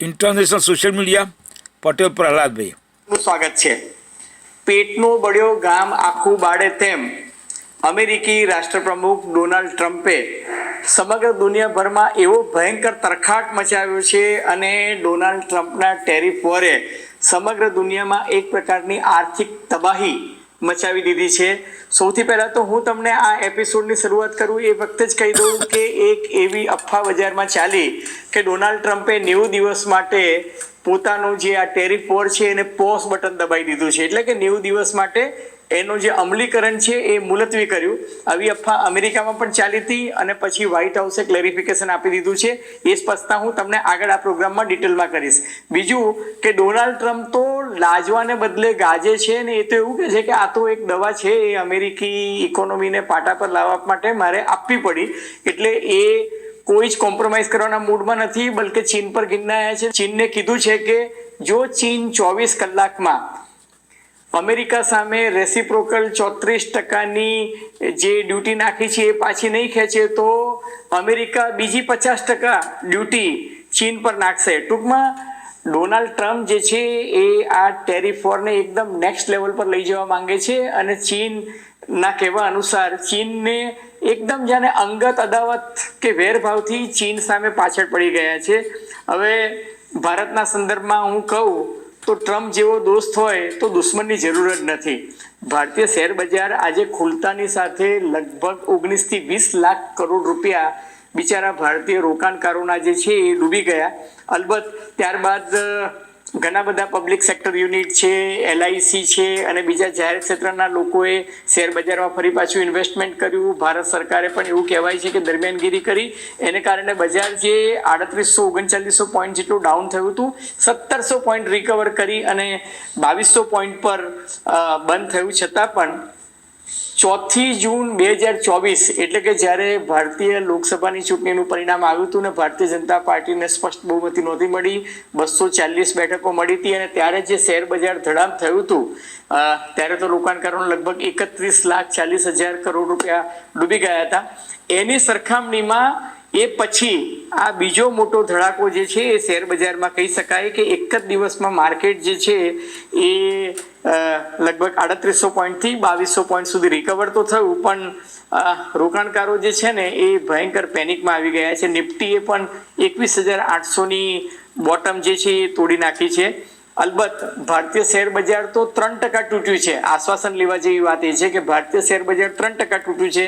International social media Patel Prahladbhai. સ્વાગત છે. પેટનો બળ્યો ગામ આખું બાળે તેમ અમેરિકી રાષ્ટ્રપ્રમુખ ડોનાલ્ડ ટ્રમ્પે સમગ્ર દુનિયાભરમાં એવો ભયંકર તરખાટ મચાવ્યો છે અને ડોનાલ્ડ ટ્રમ્પના ટેરિફ વોરે સમગ્ર દુનિયામાં એક પ્રકારની આર્થિક તબાહી મચાવી દીધી છે. સૌથી પહેલાં તો હું તમને આ એપિસોડની શરૂઆત કરું એ વખતે જ કહી દઉં કે એક એવી અફવા બજારમાં ચાલી કે ડોનાલ્ડ ટ્રમ્પે 90 દિવસ માટે પોતાનું જે આ ટેરિફ વોર છે એને પોઝ બટન દબાવી દીધું છે, એટલે કે 90 દિવસ માટે એનું જે અમલીકરણ છે એ મુલતવી કર્યું. આવી અફવા અમેરિકામાં પણ ચાલી હતી અને પછી વ્હાઇટ હાઉસે ક્લેરિફિકેશન આપી દીધું છે. એ સ્પષ્ટતા હું તમને આગળ આ પ્રોગ્રામમાં ડિટેલમાં કરીશ. બીજું કે ડોનાલ્ડ ટ્રમ્પ તો લાજવાને બદલે ગાજે છે ને એ તો એવું કહે છે કે આ તો એક દવા છે, એ અમેરિકી ઇકોનોમીને પાટા પર લાવવા માટે મારે આપવી પડી, એટલે એ કોઈ જ કોમ્પ્રોમાઇઝ કરવાના મૂડમાં નથી, બલકે ચીન પર ગિરનાયા છે. ચીનને કીધું છે કે જો ચીન 24 કલાકમાં અમેરિકા સામે રેસિપ્રોકલ 34% જે ડ્યુટી નાખી છે એ પાછી નહીં ખેંચે તો અમેરિકા બીજી 50% ડ્યુટી ચીન પર નાખશે. ટૂંકમાં ડોનાલ્ડ ટ્રમ્પ જે છે એ આ ટેરિફ વોરને એકદમ નેક્સ્ટ લેવલ પર લઈ જવા માંગે છે અને ચીનના કહેવા અનુસાર ચીનને એકદમ જાણે અંગત અદાવત કે વેરભાવથી ચીન સામે પાછળ પડી ગયા છે. હવે ભારતના સંદર્ભમાં હું કહું તો ટ્રમ્પ જેવો દોસ્ત હોય તો દુશ્મનની જરૂર જ નથી. ભારતીય શેર બજાર આજે ખુલતાની સાથે લગભગ 19 થી 20 લાખ કરોડ રૂપિયા બિચારા ભારતીય રોકાણકારોના જે છે એ ડૂબી ગયા. અલબત્ત ત્યારબાદ ઘણા બધા પબ્લિક સેક્ટર યુનિટ છે, LIC છે અને બીજા જાહેર ક્ષેત્રના લોકોએ શેર બજારમાં ફરી પાછું ઇન્વેસ્ટમેન્ટ કર્યું. ભારત સરકારે પણ એવું કહેવાય છે કે દરમિયાનગીરી કરી, એને કારણે બજાર જે 3800-3900 પોઈન્ટ જેટલું ડાઉન થયું હતું 1700 પોઈન્ટ રિકવર કરી અને 2200 પોઈન્ટ પર બંધ થયું. છતાં પણ 4 જૂન 2024 એટલે કે જ્યારે ભારતીય લોકસભાની ચૂંટણીનું પરિણામ આવ્યું હતું ને ભારતીય જનતા પાર્ટીને સ્પષ્ટ બહુમતી નહોતી મળી, 240 બેઠકો મળી હતી અને ત્યારે જે શેર બજાર ધડામ થયું હતું ત્યારે તો રોકાણકારોને લગભગ 31,40,000 કરોડ રૂપિયા ડૂબી ગયા હતા. એની સરખામણીમાં એ પછી આ બીજો મોટો ધડાકો જે છે એ શેર બજારમાં કહી શકાય કે એક જ દિવસમાં માર્કેટ જે છે એ લગભગ 3800 પોઈન્ટથી 2200 પોઈન્ટ સુધી રિકવર તો થયું, પણ રોકાણકારો જે છે ને એ ભયંકર પેનિકમાં આવી ગયા છે. નિફ્ટીએ પણ 21,800ની બોટમ જે છે એ તોડી નાખી છે. અલબત્ત ભારતીય શેર બજાર તો 3% તૂટ્યું છે. આશ્વાસન લેવા જેવી વાત એ છે કે ભારતીય શેર બજાર 3% તૂટ્યું છે,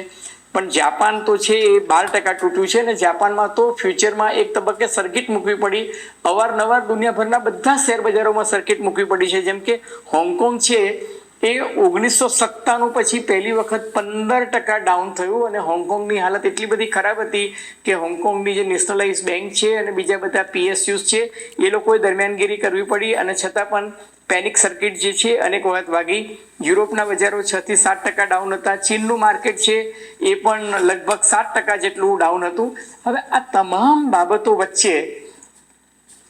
પણ જાપાન તો છે એ 12% તૂટ્યું છે અને જાપાનમાં તો ફ્યુચરમાં એક તબક્કે સર્કિટ મૂકવી પડી. અવારનવાર દુનિયાભરના બધા શેર બજારોમાં સર્કિટ મૂકવી પડી છે. જેમ કે હોંગકોંગ છે એ 1997 પછી પહેલી વખત 15% ડાઉન થયું અને હોંગકોંગની હાલત એટલી બધી ખરાબ હતી કે હોંગકોંગની જે નેશનલાઇઝ બેંક છે અને બીજા બધા PSUs છે એ લોકોએ દરમિયાનગીરી કરવી પડી અને છતાં પણ પેનિક સર્કિટ જે છે અનેક વખત વાગી. યુરોપના બજારો 6 થી 7% ડાઉન હતા. ચીનનું માર્કેટ છે એ પણ લગભગ 7% જેટલું ડાઉન હતું. હવે આ તમામ બાબતો વચ્ચે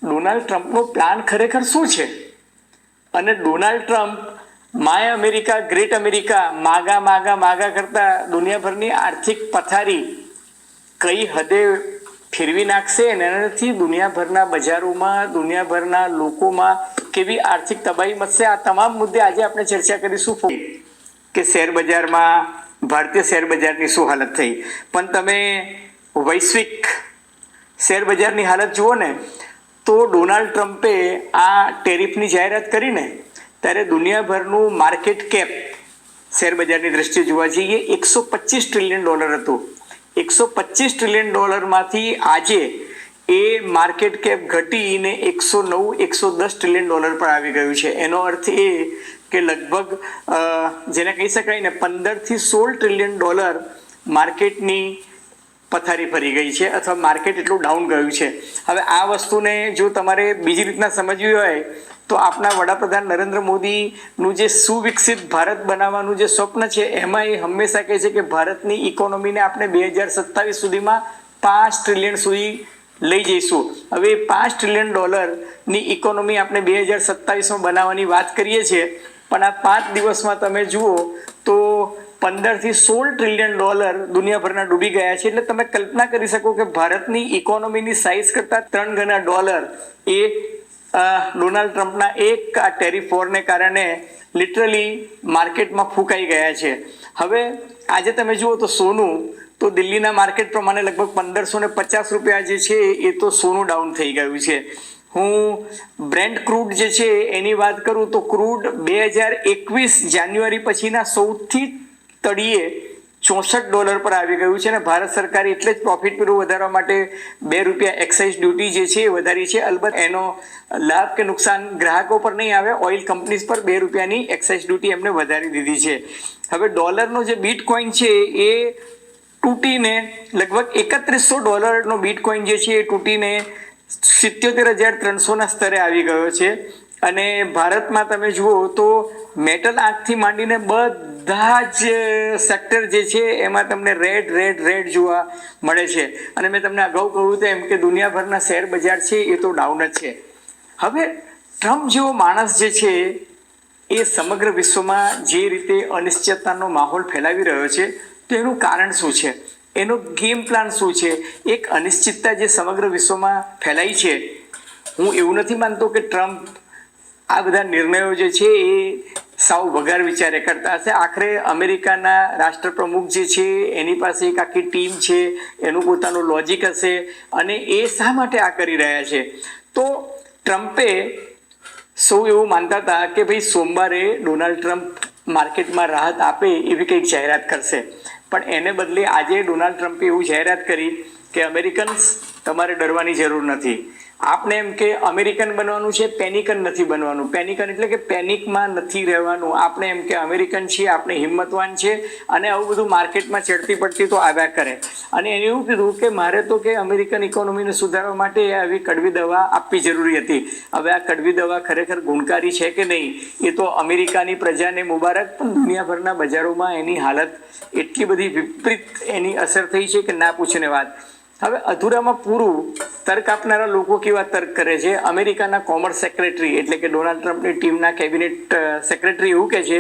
ડોનાલ્ડ ટ્રમ્પનો પ્લાન ખરેખર શું છે? અને Donald Trump my America great America MAGA MAGA MAGA કરતા દુનિયાભરની આર્થિક પથારી કઈ હદે ફેરવી નાખશે અને એનાથી દુનિયાભરના બજારોમાં દુનિયાભરના લોકોમાં કેવી આર્થિક તબાહી મચશે? આ તમામ મુદ્દે આજે આપણે ચર્ચા કરીશું કે શેર બજારમાં ભારતીય શેર બજારની શું હાલત થઈ. પણ તમે વૈશ્વિક શેર બજારની હાલત જુઓ ને તો ડોનાલ્ડ ટ્રમ્પે આ ટેરિફની જાહેરાત કરીને ત્યારે દુનિયાભરનું માર્કેટ કેપ શેર બજારની દ્રષ્ટિએ જોવા જઈએ $125 ટ્રિલિયન હતું. $125 ટ્રિલિયન આજે એ માર્કેટ કેપ ઘટીને 109-110 ટ્રિલિયન પર આવી ગયું છે. એનો અર્થ એ કે લગભગ જેને કહી શકાય ને 15 થી 16 ટ્રિલિયન માર્કેટની પથારી ફરી ગઈ છે અથવા માર્કેટ એટલું ડાઉન ગયું છે. હવે આ વસ્તુને જો તમારે બીજી રીતના સમજવી હોય તો આપણા વડાપ્રધાન નરેન્દ્ર મોદીનું જે સુવિકસિત ભારત બનાવવાનું જે સ્વપ્ન છે એમાં એ હંમેશા કહે છે કે ભારતની ઇકોનોમીને આપણે 2027 સુધીમાં $5 ટ્રિલિયન સુધી લઈ જઈશું. હવે $5 ટ્રિલિયન ઇકોનોમી આપણે 2027માં બનાવવાની વાત કરીએ છીએ, પણ આ 5 દિવસમાં તમે જુઓ તો 15 થી 16 ટ્રિલિયન ડોલર દુનિયાભરના ડૂબી ગયા છે. એટલે તમે કલ્પના કરી શકો કે ભારતની ઇકોનોમીની સાઇઝ કરતાં 3 ગણા ડોલર એ ડોનાલ્ડ ટ્રમ્પના એક આ ટેરિફ વોરને કારણે લિટરલી માર્કેટમાં ફૂંકાઈ ગયા છે. હવે આજે તમે જુઓ તો સોનું તો દિલ્હીના માર્કેટ પ્રમાણે લગભગ 1550 રૂપિયા જે છે એ તો સોનું ડાઉન થઈ ગયું છે. હું બ્રેન્ટ ક્રૂડ જે છે એની વાત કરું તો ક્રૂડ 2021 જાન્યુઆરી પછીના સૌથી તળિયે $64 પર આવી ગયું છે. અને ભારત સરકારે એટલે જ પ્રોફિટ પેલું વધારવા માટે ₹2 એક્સાઇઝ ડ્યુટી જે છે એ વધારી છે. અલબત્ત એનો લાભ કે નુકસાન ગ્રાહકો પર નહીં આવે, ઓઇલ કંપનીઝ પર ₹2ની એક્સાઇઝ ડ્યુટી એમને વધારી દીધી છે. હવે ડોલરનો જે બીટકોઈન છે એ તૂટીને લગભગ $3100 બીટકોઈન જે છે એ તૂટીને 77,300 સ્તરે આવી ગયો છે. અને ભારતમાં તમે જુઓ તો મેટલ આંખથી માંડીને બધા જ સેક્ટર જે છે એમાં તમને રેડ જોવા મળે છે. અને મેં તમને અગાઉ કહ્યું તેમ કે દુનિયાભરના શેર બજાર છે એ તો ડાઉન જ છે. હવે ટ્રમ્પ જેવો માણસ જે છે એ સમગ્ર વિશ્વમાં જે રીતે અનિશ્ચિતતાનો માહોલ ફેલાવી રહ્યો છે તો એનું કારણ શું છે, એનો ગેમ પ્લાન શું છે? એક અનિશ્ચિતતા જે સમગ્ર વિશ્વમાં ફેલાઈ છે, હું એવું નથી માનતો કે ટ્રમ્પ આ બધા નિર્ણયો જે છે એ સાવ વગર વિચારે કરતા હશે. આખરે અમેરિકાના રાષ્ટ્રપ્રમુખ જે છે એની પાસે એક આખી ટીમ છે, એનું પોતાનું લોજિક હશે અને એ શા માટે આ કરી રહ્યા છે. તો ટ્રમ્પે સૌ એવું માનતા હતા કે ભાઈ સોમવારે ડોનાલ્ડ ટ્રમ્પ માર્કેટમાં રાહત આપે એવી કંઈક જાહેરાત કરશે, પણ એને બદલે આજે ડોનાલ્ડ ટ્રમ્પે એવું જાહેરાત કરી કે અમેરિકન્સ તમારે ડરવાની જરૂર નથી. આપણે એમ કે અમેરિકન બનવાનું છે, પેનિકન નથી બનવાનું. પેનિકન એટલે કે પેનિકમાં નથી રહેવાનું. આપણે એમ કે અમેરિકન છીએ, આપણે હિંમતવાન છે અને આવું બધું માર્કેટમાં ચડતી પડતી તો આવ્યા કરે. અને એને એવું કીધું કે મારે તો કે અમેરિકન ઇકોનોમીને સુધારવા માટે આવી કડવી દવા આપવી જરૂરી હતી. હવે આ કડવી દવા ખરેખર ગુણકારી છે કે નહીં એ તો અમેરિકાની પ્રજાને મુબારક, પણ દુનિયાભરના બજારોમાં એની હાલત એટલી બધી વિપરીત એની અસર થઈ છે કે ના પૂછને વાત. હવે અધૂરામાં પૂરું તર્ક આપનારા લોકો કેવા તર્ક કરે છે. અમેરિકાના કોમર્સ સેક્રેટરી એટલે કે ડોનાલ્ડ ટ્રમ્પની ટીમના કેબિનેટ સેક્રેટરી એવું કહે છે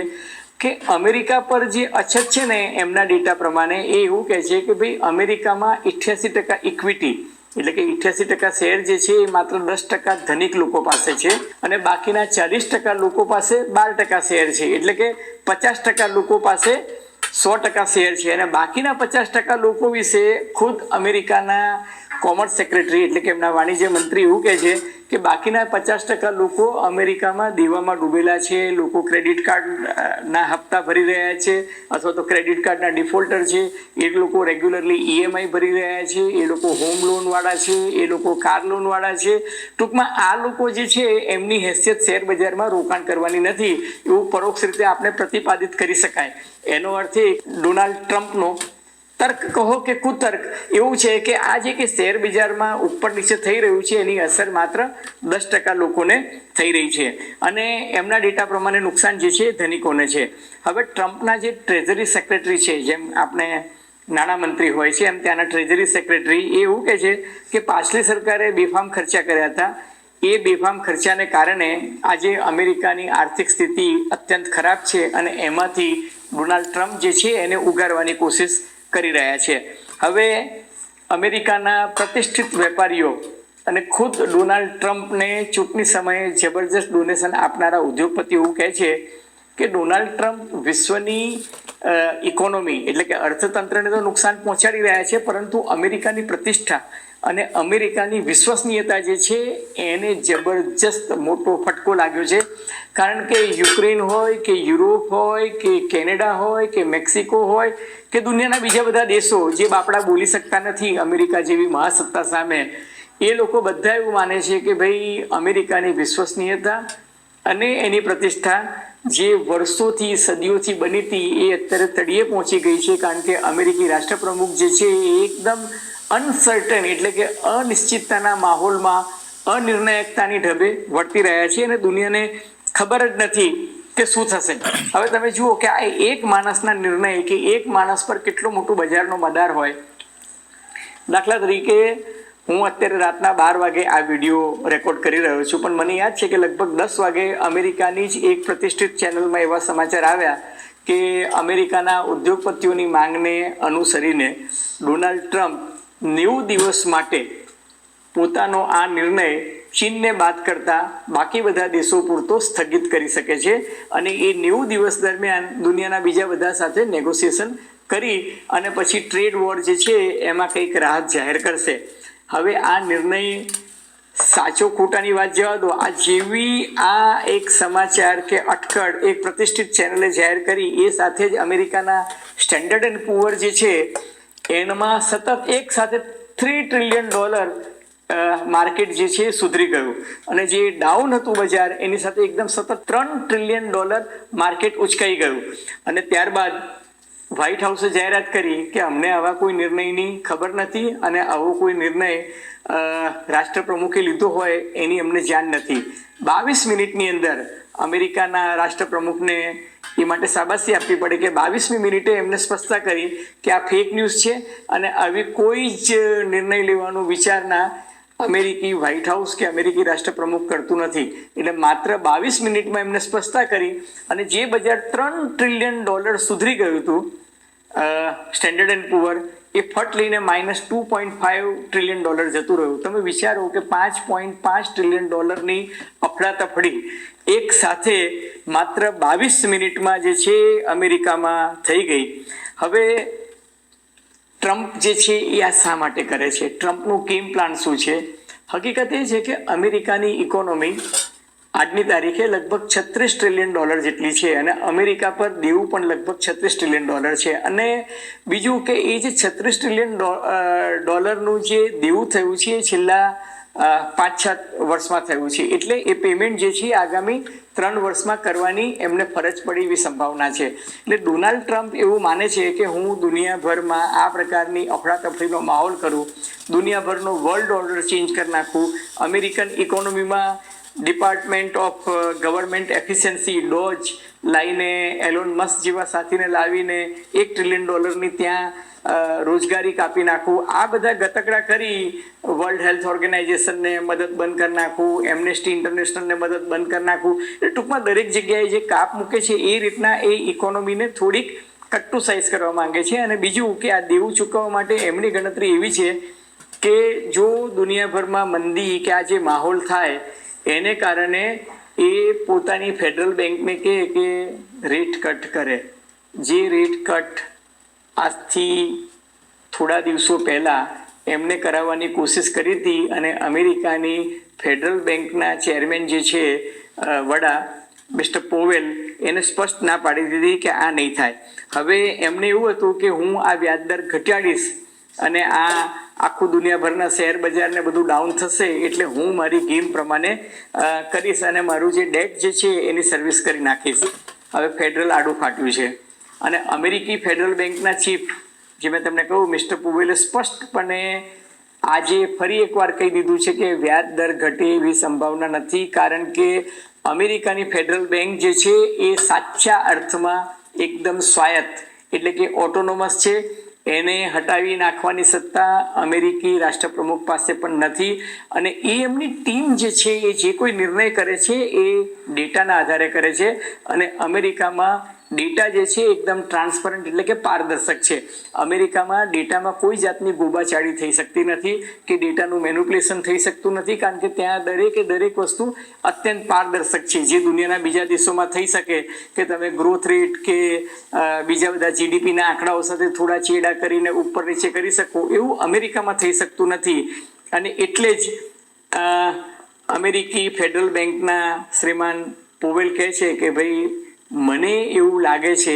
કે અમેરિકા પર જે અછત છે ને એમના ડેટા પ્રમાણે એ એવું કહે છે કે ભાઈ અમેરિકામાં 88% ઇક્વિટી એટલે કે 88% શેર જે છે એ માત્ર 10% ધનિક લોકો પાસે છે અને બાકીના 40% લોકો પાસે 12% શેર છે. એટલે કે 50% લોકો પાસે 100% શેર છે. અને બાકીના 50% લોકો વિશે ખુદ અમેરિકાના કોમર્સ સેક્રેટરી એટલે કે એમના વાણિજ્ય મંત્રી એવું કહે છે કે બાકીના 50% લોકો અમેરિકામાં દેવામાં ડૂબેલા છે, લોકો ક્રેડિટ કાર્ડના હપ્તા ભરી રહ્યા છે અથવા તો ક્રેડિટ કાર્ડના ડિફોલ્ટર છે, એ લોકો રેગ્યુલરલી ઈએમઆઈ ભરી રહ્યા છે, એ લોકો હોમ લોનવાળા છે, એ લોકો કાર લોનવાળા છે. ટૂંકમાં આ લોકો જે છે એમની હેસિયત શેર બજારમાં રોકાણ કરવાની નથી એવું પરોક્ષ રીતે આપણે પ્રતિપાદિત કરી શકાય. એનો અર્થ એ ડોનાલ્ડ ટ્રમ્પનો તર્ક કહો કે કુતર્ક એવું છે કે આ જે કે શેર બજારમાં ઉપર નીચે થઈ રહ્યું છે એની અસર માત્ર 10% લોકોને થઈ રહી છે અને એમના ડેટા પ્રમાણે નુકસાન જે છે ધનિકોને છે. હવે ટ્રમ્પના જે ટ્રેઝરી સેક્રેટરી છે, જેમ આપણે નાણામંત્રી હોય છે એમ ત્યાંના ટ્રેઝરી સેક્રેટરી એ એવું કહે છે કે પાછલી સરકારે બેફામ ખર્ચા કર્યા હતા. એ બેફામ ખર્ચાને કારણે આજે અમેરિકાની આર્થિક સ્થિતિ અત્યંત ખરાબ છે અને એમાંથી ડોનાલ્ડ ટ્રમ્પ જે છે એને ઉગારવાની કોશિશ કરી રહ્યા છે. હવે અમેરિકાના પ્રતિષ્ઠિત વેપારીઓ અને ખુદ ડોનાલ્ડ ટ્રમ્પને ચૂંટણી સમયે જબરજસ્ત ડોનેશન આપનારા ઉદ્યોગપતિઓ એવું કહે છે કે ડોનાલ્ડ ટ્રમ્પ વિશ્વની ઇકોનોમી એટલે કે અર્થતંત્રને તો નુકસાન પહોંચાડી રહ્યા છે, પરંતુ અમેરિકાની પ્રતિષ્ઠા અને અમેરિકાની વિશ્વસનીયતા જે છે એને જબરજસ્ત મોટો ફટકો લાગ્યો છે. કારણ કે યુક્રેન હોય કે યુરોપ હોય કે કેનેડા હોય કે મેક્સિકો હોય કે દુનિયાના બીજા બધા દેશો જે બાપડા બોલી શકતા નથી અમેરિકા જેવી મહાસત્તા સામે, એ લોકો બધા એવું માને છે કે ભાઈ અમેરિકાની વિશ્વસનીયતા અને એની પ્રતિષ્ઠા જે વર્ષોથી સદીઓથી બની હતી એ અત્યારે તળિયે પહોંચી ગઈ છે. કારણ કે અમેરિકી રાષ્ટ્રપ્રમુખ જે છે એ એકદમ અનસર્ટન એટલે કે અનિશ્ચિતતાના માહોલમાં અનિર્ણાયકતાની ઢબે વર્તી રહ્યા છે અને દુનિયાને ખબર જ નથી કે શું થશે. હવે તમે જુઓ કે આ એક માણસના નિર્ણય કે એક માણસ પર કેટલો મોટો બજારનો મદાર હોય. દાખલા તરીકે હું અત્યારે રાતના 12 વાગે આ વિડીયો રેકોર્ડ કરી રહ્યો છું, પણ મને યાદ છે કે લગભગ 10 વાગે અમેરિકાની જ એક પ્રતિષ્ઠિત ચેનલમાં એવા સમાચાર આવ્યા કે અમેરિકાના ઉદ્યોગપતિઓની માંગને અનુસરીને ડોનાલ્ડ ટ્રમ્પ 90 દિવસ માટે પોતાનો આ નિર્ણય ચીનને બાદ કરતા બાકી બધા દેશો પૂરતો સ્થગિત કરી શકે છે અને એ 90 દિવસ દરમિયાન દુનિયાના બીજા બધા સાથે નેગોશિએશન કરી અને પછી ટ્રેડ વોર જે છે એમાં કંઈક રાહત જાહેર કરશે. હવે આ નિર્ણય સાચો ખોટાની વાત જવા દો, આ જેવી આ એક સમાચાર કે અટકળ એક પ્રતિષ્ઠિત ચેનલે જાહેર કરી એ સાથે જ અમેરિકાના સ્ટેન્ડર્ડ એન્ડ પુઅર જે છે એમાં સતત એક સાથે $3 ટ્રિલિયન માર્કેટ જે છે સુધરી ગયું અને જે ડાઉન હતું બજાર એની સાથે એકદમ સતત $3 ટ્રિલિયન માર્કેટ ઉચકાઈ ગયું. અને ત્યારબાદ વ્હાઇટ હાઉસે જાહેરાત કરી કે અમને આવા કોઈ નિર્ણયની ખબર નથી અને આવો કોઈ નિર્ણય રાષ્ટ્રપ્રમુખે લીધો હોય એની અમને જાણ નથી. 22 મિનિટની અંદર અમેરિકાના રાષ્ટ્રપ્રમુખને એ માટે શાબાશી આપવી પડે કે 22મી મિનિટે એમને સ્પષ્ટતા કરી કે આ ફેક ન્યૂઝ છે અને આવી કોઈ જ નિર્ણય લેવાનું વિચારના અમેરિકી વ્હાઇટ હાઉસ કે અમેરિકી રાષ્ટ્રપ્રમુખ કરતું નથી. એટલે માત્ર 22 મિનિટમાં એમને સ્પષ્ટતા કરી અને જે બજાર $3 ટ્રિલિયન સુધરી ગયું હતું સ્ટેન્ડર્ડ એન્ડ પુઅર એ ફટ લઈને -$2.5 ટ્રિલિયન જતું રહ્યું. તમે વિચારો કે $5.5 ટ્રિલિયન અફડાતફડી એક સાથે માત્ર 22 મિનિટમાં જે છે અમેરિકામાં થઈ ગઈ. હવે ટ્રમ્પ જે છે એ આ શા માટે કરે છે? ટ્રમ્પનું ગેમ પ્લાન શું છે? હકીકત એ છે કે અમેરિકાની ઇકોનોમી આજની તારીખે લગભગ $36 ટ્રિલિયન જેટલી છે અને અમેરિકા પર દેવું પણ લગભગ $36 ટ્રિલિયન છે. અને બીજું કે એ જે $36 ટ્રિલિયન નું જે દેવું થયું છે એ છેલ્લા 5-6 વર્ષમાં થયું છે. એટલે એ પેમેન્ટ જે છે આગામી 3 વર્ષમાં કરવાની એમને ફરજ પડી એવી સંભાવના છે. એટલે ડોનાલ્ડ ટ્રમ્પ એવું માને છે કે હું દુનિયાભરમાં આ પ્રકારની અફડાતફડીનો માહોલ કરું, દુનિયાભરનો વર્લ્ડ ઓર્ડર ચેન્જ કરી નાખું, અમેરિકન ઇકોનોમીમાં department of government efficiency DOGE લાવીને એલોન મસ્ક જેવા સાથીને લાવીને $1 ટ્રિલિયન ત્યાં રોજગારી કાપી નાખું, આ બધા ગતકડા કરી વર્લ્ડ હેલ્થ ઓર્ગેનાઇઝેશનને મદદ બંધ કરી નાખું, એમનેસ્ટી ઇન્ટરનેશનલને મદદ બંધ કરી નાખું. એટલે ટૂંકમાં દરેક જગ્યાએ જે કાપ મૂકે છે એ રીતના એ ઇકોનોમીને થોડીક કટ્ટુ સાઇઝ કરવા માંગે છે. અને બીજું કે આ દેવું ચૂકવવા માટે એમની ગણતરી એવી છે કે જો દુનિયાભરમાં મંદી કે આ જે માહોલ થાય એને કારણે એ પોતાની ફેડરલ બેંકને કહે કે રેટ કટ કરે. જે રેટ કટ આજથી થોડા દિવસો પહેલાં એમને કરાવવાની કોશિશ કરી હતી અને અમેરિકાની ફેડરલ બેંકના ચેરમેન જે છે વડા મિસ્ટર પોવેલ એને સ્પષ્ટ ના પાડી દીધી કે આ નહીં થાય. હવે એમને એવું હતું કે હું આ વ્યાજદર ઘટાડીશ અને આ આખું દુનિયાભરના શેર બજારને બધું ડાઉન થશે એટલે હું મારી ગેમ પ્રમાણે કરીશ અને મારું જે ડેટ જે છે એની સર્વિસ કરી નાખીશ. હવે ફેડરલ આડું ફાટ્યું છે અને અમેરિકી ફેડરલ બેંકના ચીફ જે મેં તમને કહું મિસ્ટર પુવેલે સ્પષ્ટપણે આજે ફરી એકવાર કહી દીધું છે કે વ્યાજ દર ઘટે એવી સંભાવના નથી, કારણ કે અમેરિકાની ફેડરલ બેંક જે છે એ સાચા અર્થમાં એકદમ સ્વાયત્ત એટલે કે ઓટોનોમસ છે. એને હટાવી નાખવાની સત્તા અમેરિકી રાષ્ટ્રપ્રમુખ પાસે પણ નથી અને એ એમની ટીમ જે છે એ જે કોઈ નિર્ણય કરે છે એ ડેટાના આધારે કરે છે અને અમેરિકામાં ડેટા જે છે એકદમ ટ્રાન્સપરન્ટ એટલે કે પારદર્શક છે. અમેરિકામાં ડેટામાં કોઈ જાતની ગોબાચાળી થઈ શકતી નથી કે ડેટાનું મેનિપ્યુલેશન થઈ શકતું નથી, કારણ કે ત્યાં દરેક વસ્તુ અત્યંત પારદર્શક છે. જે દુનિયાના બીજા દેશોમાં થઈ શકે કે તમે ગ્રોથ રેટ કે બીજા બધા જીડીપીના આંકડાઓ સાથે થોડા ચેડા કરીને ઉપર નીચે કરી શકો, એવું અમેરિકામાં થઈ શકતું નથી. અને એટલે જ અમેરિકી ફેડરલ બેંકના શ્રીમાન પોવેલ કહે છે કે ભાઈ મને એવું લાગે છે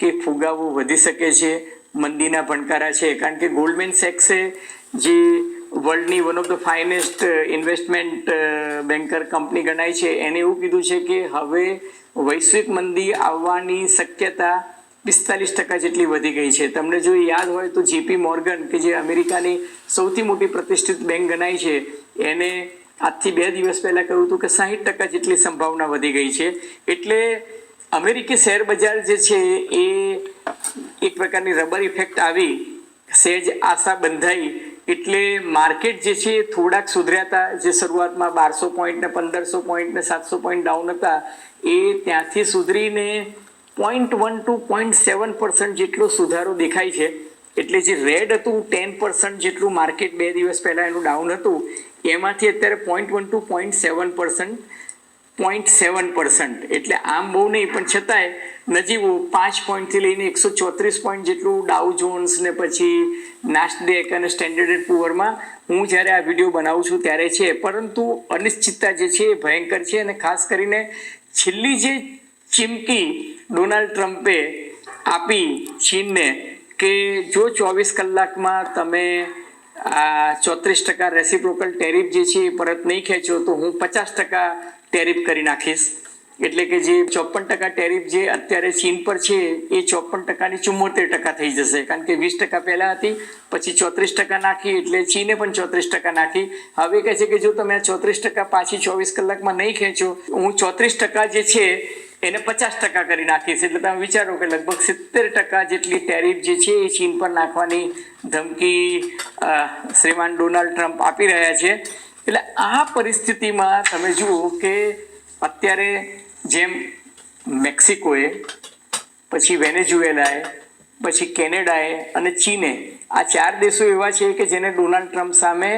કે ફુગાવો વધી શકે છે, મંદીના ભણકારા છે. કારણ કે ગોલ્ડમેન સેક્સે જે વર્લ્ડની one of the finest investment banker company ગણાય છે એને એવું કીધું છે કે હવે વૈશ્વિક મંદી આવવાની શક્યતા 45% જેટલી વધી ગઈ છે. તમને જો યાદ હોય તો જેપી મોર્ગન કે જે અમેરિકાની સૌથી મોટી પ્રતિષ્ઠિત બેંક ગણાય છે એને આજથી 2 દિવસ પહેલાં કહ્યું હતું કે 60% જેટલી સંભાવના વધી ગઈ છે. એટલે અમેરિકી શેર બજાર જે છે એ એક પ્રકારની રબર ઇફેક્ટ આવી, સહેજ આશા બંધાઈ એટલે માર્કેટ જે છે થોડાક સુધર્યા હતા. જે શરૂઆતમાં 1200 પોઈન્ટ ને 1500 પોઈન્ટ ને 700 પોઈન્ટ ડાઉન હતા એ ત્યાંથી સુધરીને 0.1 to 0.7% જેટલો સુધારો દેખાય છે. એટલે જે રેડ હતું 10% જેટલું માર્કેટ 2 દિવસ પહેલા એનું ડાઉન હતું, એમાંથી અત્યારે 0.1 to 0.7% એટલે આમ બહુ નહીં, પણ છતાંય નજીવું 5 પોઈન્ટથી લઈને 134 પોઈન્ટ જેટલું ડાઉ જોન્સ ને પછી નાસ્ડેક અને સ્ટેન્ડર્ડ એન્ડ પુઅરમાં હું જ્યારે આ વિડીયો બનાવું છું ત્યારે છે. પરંતુ અનિશ્ચિતતા જે છે એ ભયંકર છે, અને ખાસ કરીને છેલ્લી જે ચીમકી ડોનાલ્ડ ટ્રમ્પે આપી ચીનને કે જો 24 કલાકમાં તમે આ 34% રેસિપ્રોકલ ટેરિફ જે છે એ પરત નહીં ખેંચો તો હું 50% ટેરિફ કરી નાખીશ. એટલે કે જે 54% ટેરિફ જે અત્યારે ચીન પર છે એ 54%ની 74% થઈ જશે, કારણ કે 20% પહેલા હતી, પછી 34% નાખી એટલે ચીને પણ 34% નાખી. હવે કહે છે કે જો તમે આ 34% પાછી 24 કલાકમાં નહીં ખેંચો, હું 34% જે છે એને 50% કરી નાખીશ. એટલે તમે વિચારો કે લગભગ 70% જેટલી ટેરિફ જે છે એ ચીન પર નાખવાની ધમકી શ્રીમાન ડોનાલ્ડ ટ્રમ્પ આપી રહ્યા છે. એટલે આ પરિસ્થિતિમાં તમે જુઓ કે અત્યારે જેમ મેક્સિકોએ, પછી વેનેઝુએલાએ, પછી કેનેડાએ અને ચીને, આ 4 દેશો એવા છે કે જેને ડોનાલ્ડ ટ્રમ્પ સામે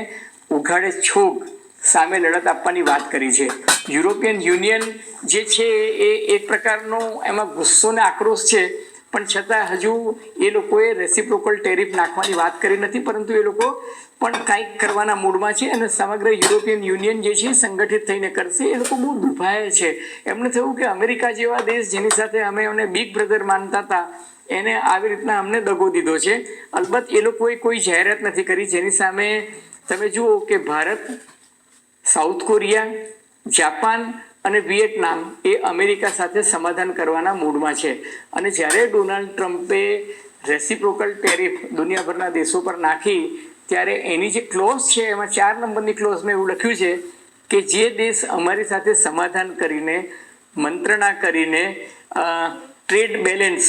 ઉઘાડે છોગ સામે લડત આપવાની વાત કરી છે. યુરોપિયન યુનિયન જે છે એ એક પ્રકારનો એમાં ગુસ્સો ને આક્રોશ છે, પણ છતાં હજુ એ લોકોએ રેસિપ્રોકલ ટેરિફ નાખવાની વાત કરી નથી, પરંતુ એ લોકો પણ કંઈક કરવાના મૂડમાં છે. અને સમગ્ર યુરોપિયન યુનિયન જે છે સંગઠિત થઈને કરશે. એ લોકો બહુ દુભાય છે. એમને થયું કે અમેરિકા જેવા દેશ જેની સાથે અમે એમને બિગ બ્રધર માનતા હતા, એને આવી રીતના અમને દગો દીધો છે. અલબત્ત એ લોકોએ કોઈ જાહેરાત નથી કરી, જેની સામે તમે જુઓ કે ભારત, સાઉથ કોરિયા, જાપાન અને વિયેટનામ એ અમેરિકા સાથે સમાધાન કરવાના મૂડમાં છે. અને જ્યારે ડોનાલ્ડ ટ્રમ્પે રેસિપ્રોકલ ટેરિફ દુનિયાભરના દેશો પર નાખી, ત્યારે એની જે ક્લોઝ છે એમાં 4 નંબરની ક્લોઝમાં એવું લખ્યું છે કે જે દેશ અમારી સાથે સમાધાન કરીને, મંત્રણા કરીને ટ્રેડ બેલેન્સ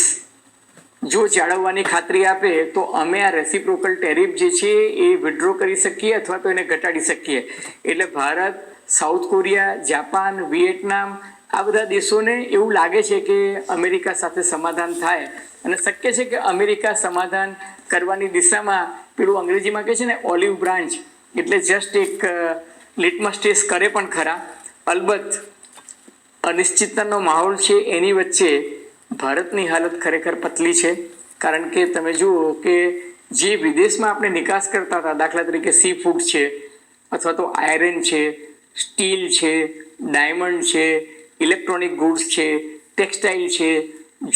જો જાળવવાની ખાતરી આપે તો અમે આ રેસિપ્રોકલ ટેરિફ જે છે એ વિડ્રો કરી શકીએ અથવા તો એને ઘટાડી શકીએ. એટલે ભારત, સાઉથ કોરિયા, જાપાન, વિયેટનામ આ બધા દેશોને એવું લાગે છે કે અમેરિકા સાથે સમાધાન થાય, અને શક્ય છે કે અમેરિકા સમાધાન કરવાની દિશામાં પેલું અંગ્રેજીમાં કહે છે ને ઓલિવ બ્રાન્ચ, એટલે જસ્ટ એક લિટમસ ટેસ્ટ કરે પણ ખરા. અલબત્ત અનિશ્ચિતતાનો માહોલ છે, એની વચ્ચે ભારતની હાલત ખરેખર પતલી છે. કારણ કે તમે જુઓ કે જે વિદેશમાં આપણે નિકાસ કરતા હતા, દાખલા તરીકે સી ફૂડ છે, અથવા તો આયરન છે, સ્ટીલ છે, ડાયમંડ છે, ઇલેક્ટ્રોનિક ગુડ્સ છે, ટેક્સટાઇલ છે,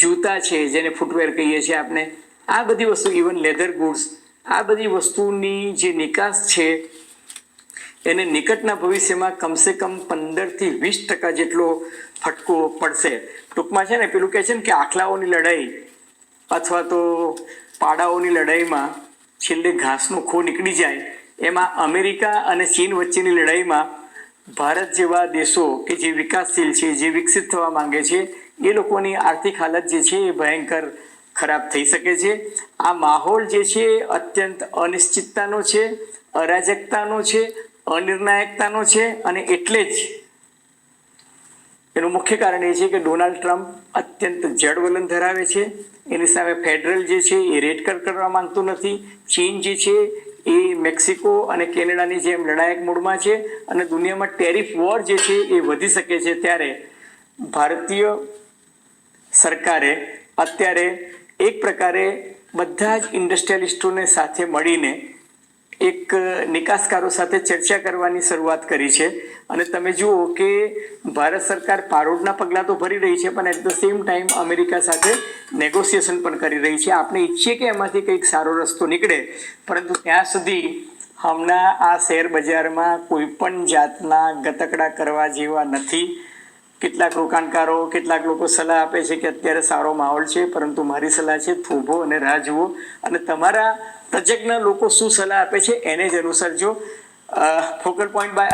જૂતા છે જેને ફૂટવેર કહીએ છીએ આપણે, આ બધી વસ્તુ, ઇવન લેધર ગુડ્સ, આ બધી વસ્તુની જે નિકાસ છે એને નિકટના ભવિષ્યમાં કમસે કમ 15થી 20% જેટલો ફટકો પડશે. ટૂંકમાં છે ને પેલું કહે છે ને કે આખલાઓની લડાઈ અથવા તો પાડાઓની લડાઈમાં છેલ્લે ઘાસનો ખો નીકળી જાય, એમાં અમેરિકા અને ચીન વચ્ચેની લડાઈમાં ભારત જેવા દેશો કે જે વિકાસશીલ છે, જે વિકસિત થવા માંગે છે, એ લોકોની આર્થિક હાલત જે છે એ ભયંકર ખરાબ થઈ શકે છે. આ માહોલ જે છે અત્યંત અનિશ્ચિતતાનો છે, અરાજકતાનો છે, અનિર્ણાયકતાનો છે. અને એટલે જ એનું મુખ્ય કારણ એ છે કે ડોનાલ્ડ ટ્રમ્પ અત્યંત જડ વલણ ધરાવે છે. એની સામે ફેડરલ જે છે એ રેડ કરવા માંગતું નથી. ચીન જે છે એ મેક્સિકો અને કેનેડાની જેમ લડાયક મૂડમાં છે, અને દુનિયામાં ટેરિફ વોર જે છે એ વધી શકે છે. ત્યારે ભારતીય સરકારે અત્યારે એક પ્રકારે બધા જ ઇન્ડસ્ટ્રીયલિસ્ટોને સાથે મળીને એક નિકાસકારો સાથે ચર્ચા કરવાની શરૂઆત કરી છે. અને તમે જુઓ કે ભારત સરકાર પારોડના પગલાં તો ભરી રહી છે, પણ at the same time America સાથે નેગોશિએશન પણ કરી રહી છે. આપણે ઈચ્છીએ કે એમાંથી કંઈક સારો રસ્તો નીકળે, પરંતુ ત્યાં સુધી હમણાં આ શેર બજારમાં કોઈ પણ જાતના ગતકડા કરવા જેવા નથી. કેટલાક રોકાણકારો, કેટલાક લોકો સલાહ આપે છે કે અત્યારે સારો માહોલ છે, પરંતુ મારી સલાહ છે થોભો અને રાહ જુઓ, અને તમારા તજજ્ઞ લોકો શું સલાહ આપે છે એને જ અનુસરજો. Focal point by